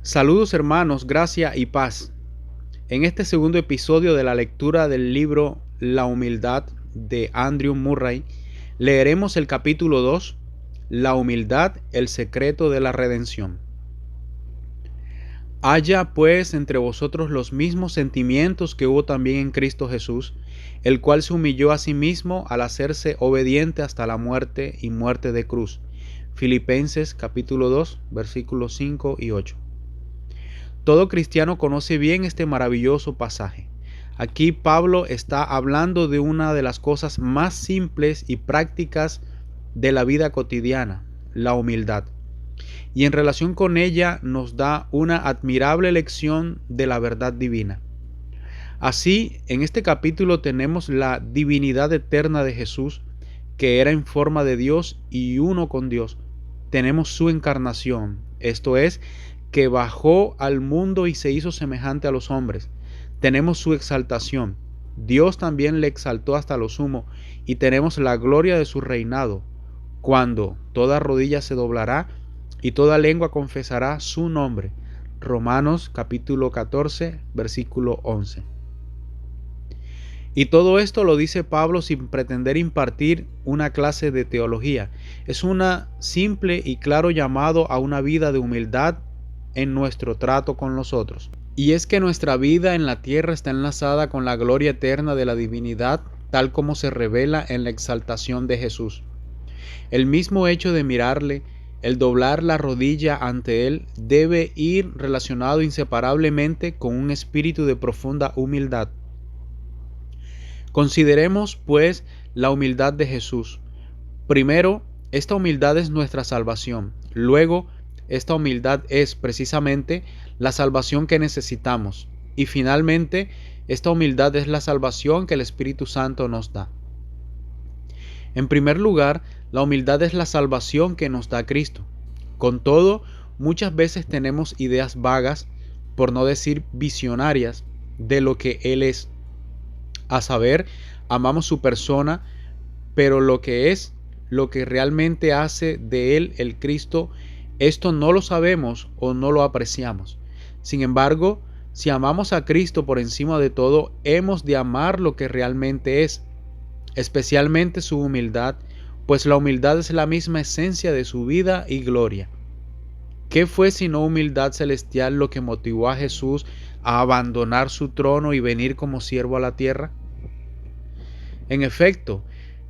Saludos hermanos, gracia y paz. En este segundo episodio de la lectura del libro La humildad de Andrew Murray, leeremos el capítulo 2, La humildad, el secreto de la redención. Haya pues entre vosotros los mismos sentimientos que hubo también en Cristo Jesús, el cual se humilló a sí mismo al hacerse obediente hasta la muerte y muerte de cruz. Filipenses capítulo 2, versículos 5 y 8. Todo cristiano conoce bien este maravilloso pasaje. Aquí Pablo está hablando de una de las cosas más simples y prácticas de la vida cotidiana, la humildad. Y en relación con ella nos da una admirable lección de la verdad divina. Así, en este capítulo tenemos la divinidad eterna de Jesús, que era en forma de Dios y uno con Dios. Tenemos su encarnación, esto es, que bajó al mundo y se hizo semejante a los hombres. Tenemos su exaltación. Dios también le exaltó hasta lo sumo, y tenemos la gloria de su reinado, cuando toda rodilla se doblará y toda lengua confesará su nombre. Romanos capítulo 14, versículo 11. Y todo esto lo dice Pablo sin pretender impartir una clase de teología. Es una simple y claro llamado a una vida de humildad en nuestro trato con los otros. Y es que nuestra vida en la tierra está enlazada con la gloria eterna de la divinidad, tal como se revela en la exaltación de Jesús. El mismo hecho de mirarle, el doblar la rodilla ante él, debe ir relacionado inseparablemente con un espíritu de profunda humildad. Consideremos, pues, la humildad de Jesús. Primero, esta humildad es nuestra salvación. Luego, esta humildad es precisamente la salvación que necesitamos. Y finalmente, esta humildad es la salvación que el Espíritu Santo nos da. En primer lugar, la humildad es la salvación que nos da Cristo. Con todo, muchas veces tenemos ideas vagas, por no decir visionarias, de lo que Él es. A saber, amamos su persona, pero lo que realmente hace de Él el Cristo, esto no lo sabemos o no lo apreciamos. Sin embargo, si amamos a Cristo por encima de todo, hemos de amar lo que realmente es, especialmente su humildad, pues la humildad es la misma esencia de su vida y gloria. ¿Qué fue sino humildad celestial lo que motivó a Jesús a abandonar su trono y venir como siervo a la tierra? En efecto,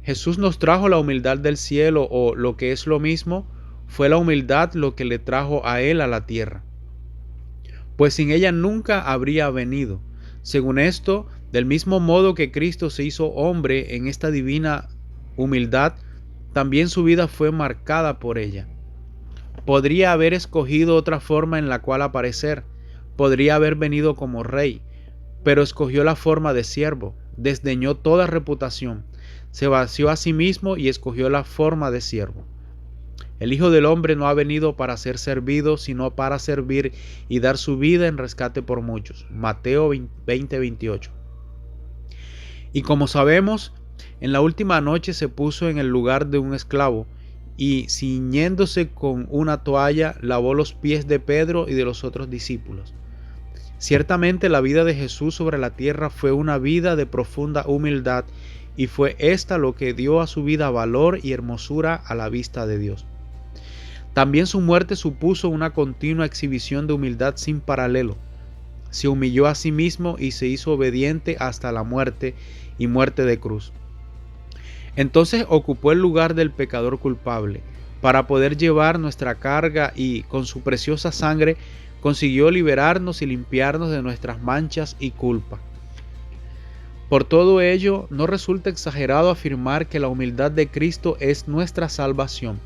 Jesús nos trajo la humildad del cielo, o lo que es lo mismo, fue la humildad lo que le trajo a él a la tierra, pues sin ella nunca habría venido. Según esto, del mismo modo que Cristo se hizo hombre en esta divina humildad, también su vida fue marcada por ella. Podría haber escogido otra forma en la cual aparecer, podría haber venido como rey, pero escogió la forma de siervo, desdeñó toda reputación, se vació a sí mismo y escogió la forma de siervo. El Hijo del Hombre no ha venido para ser servido, sino para servir y dar su vida en rescate por muchos. Mateo 20:28. Y como sabemos, en la última noche se puso en el lugar de un esclavo, y ciñéndose con una toalla, lavó los pies de Pedro y de los otros discípulos. Ciertamente la vida de Jesús sobre la tierra fue una vida de profunda humildad, y fue esta lo que dio a su vida valor y hermosura a la vista de Dios. También su muerte supuso una continua exhibición de humildad sin paralelo. Se humilló a sí mismo y se hizo obediente hasta la muerte y muerte de cruz. Entonces ocupó el lugar del pecador culpable para poder llevar nuestra carga y, con su preciosa sangre, consiguió liberarnos y limpiarnos de nuestras manchas y culpa. Por todo ello, no resulta exagerado afirmar que la humildad de Cristo es nuestra salvación.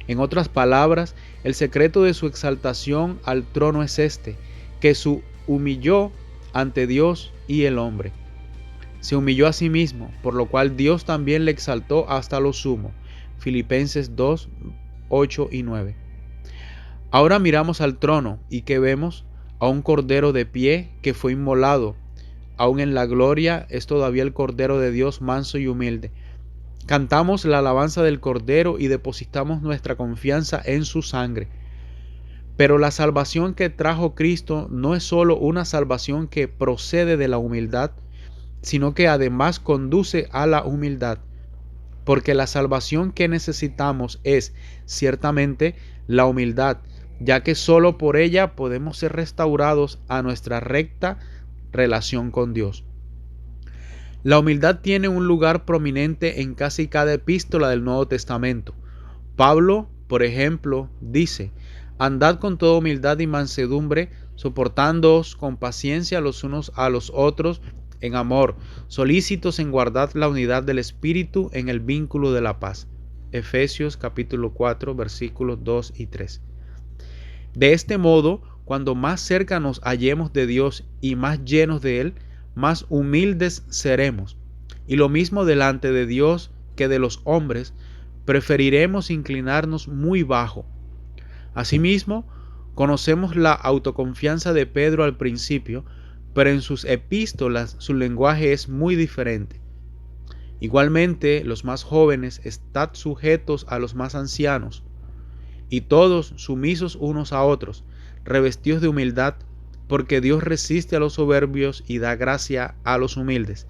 En otras palabras, el secreto de su exaltación al trono es este, que se humilló ante Dios y el hombre. Se humilló a sí mismo, por lo cual Dios también le exaltó hasta lo sumo. Filipenses 2, 8 y 9. Ahora miramos al trono, y ¿qué vemos? A un cordero de pie que fue inmolado. Aún en la gloria es todavía el Cordero de Dios manso y humilde. Cantamos la alabanza del Cordero y depositamos nuestra confianza en su sangre. Pero la salvación que trajo Cristo no es solo una salvación que procede de la humildad, sino que además conduce a la humildad, porque la salvación que necesitamos es ciertamente la humildad, ya que solo por ella podemos ser restaurados a nuestra recta relación con Dios. La humildad tiene un lugar prominente en casi cada epístola del Nuevo Testamento. Pablo, por ejemplo, dice: andad con toda humildad y mansedumbre, soportándoos con paciencia los unos a los otros en amor, solícitos en guardar la unidad del Espíritu en el vínculo de la paz. Efesios capítulo 4, versículos 2 y 3. De este modo, cuando más cerca nos hallemos de Dios y más llenos de Él, más humildes seremos. Y lo mismo delante de Dios que de los hombres, preferiremos inclinarnos muy bajo. Asimismo, conocemos la autoconfianza de Pedro al principio, pero en sus epístolas su lenguaje es muy diferente. Igualmente, los más jóvenes estad sujetos a los más ancianos, y todos sumisos unos a otros, revestidos de humildad, porque Dios resiste a los soberbios y da gracia a los humildes.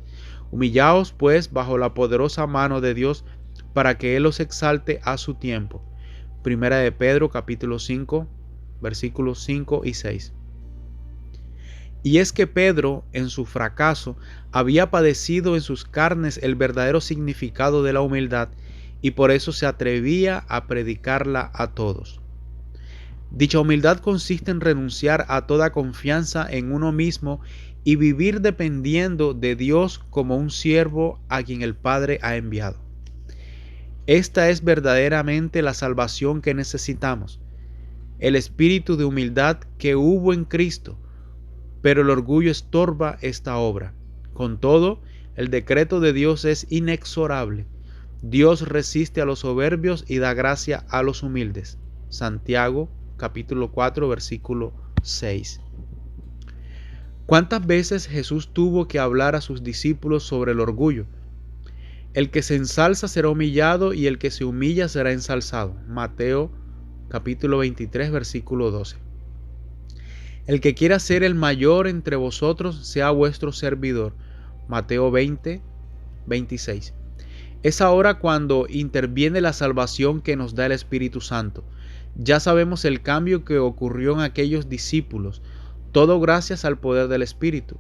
Humillaos pues bajo la poderosa mano de Dios, para que Él los exalte a su tiempo. Primera de Pedro capítulo 5, versículos 5 y 6. Y es que Pedro, en su fracaso, había padecido en sus carnes el verdadero significado de la humildad, y por eso se atrevía a predicarla a todos. Dicha humildad consiste en renunciar a toda confianza en uno mismo y vivir dependiendo de Dios como un siervo a quien el Padre ha enviado. Esta es verdaderamente la salvación que necesitamos, el espíritu de humildad que hubo en Cristo, pero el orgullo estorba esta obra. Con todo, el decreto de Dios es inexorable. Dios resiste a los soberbios y da gracia a los humildes. Santiago capítulo 4 versículo 6. ¿Cuántas veces Jesús tuvo que hablar a sus discípulos sobre el orgullo? El que se ensalza será humillado y el que se humilla será ensalzado. Mateo capítulo 23 versículo 12. El que quiera ser el mayor entre vosotros sea vuestro servidor. Mateo 20, 26. Es ahora cuando interviene la salvación que nos da el Espíritu Santo. Ya sabemos el cambio que ocurrió en aquellos discípulos, todo gracias al poder del Espíritu.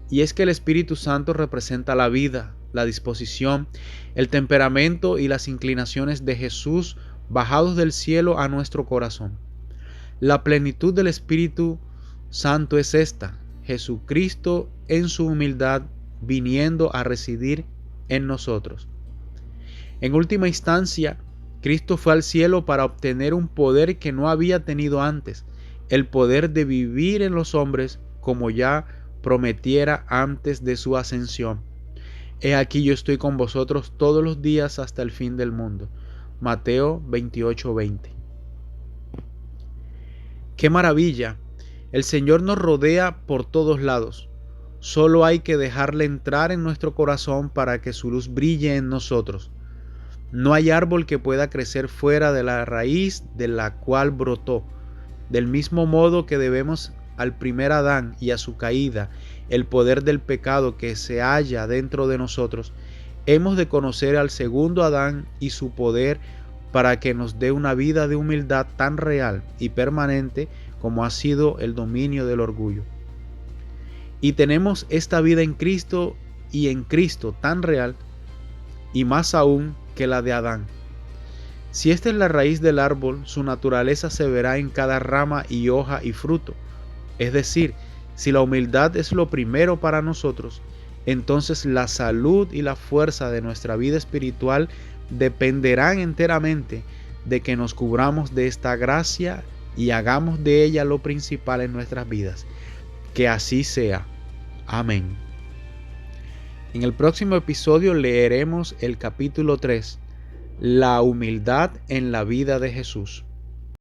Y es que el Espíritu Santo representa la vida, la disposición, el temperamento y las inclinaciones de Jesús bajados del cielo a nuestro corazón. La plenitud del Espíritu Santo es esta: Jesucristo en su humildad viniendo a residir en nosotros. En última instancia, Cristo fue al cielo para obtener un poder que no había tenido antes, el poder de vivir en los hombres como ya prometiera antes de su ascensión. He aquí yo estoy con vosotros todos los días hasta el fin del mundo. Mateo 28:20. ¡Qué maravilla! El Señor nos rodea por todos lados. Solo hay que dejarle entrar en nuestro corazón para que su luz brille en nosotros. No hay árbol que pueda crecer fuera de la raíz de la cual brotó. Del mismo modo que debemos al primer Adán y a su caída el poder del pecado que se halla dentro de nosotros, hemos de conocer al segundo Adán y su poder para que nos dé una vida de humildad tan real y permanente como ha sido el dominio del orgullo. Y tenemos esta vida en Cristo y en Cristo tan real y más aún que la de Adán. Si esta es la raíz del árbol, su naturaleza se verá en cada rama y hoja y fruto. Es decir, si la humildad es lo primero para nosotros, entonces la salud y la fuerza de nuestra vida espiritual dependerán enteramente de que nos cubramos de esta gracia y hagamos de ella lo principal en nuestras vidas. Que así sea. Amén. En el próximo episodio leeremos el capítulo 3, la humildad en la vida de Jesús.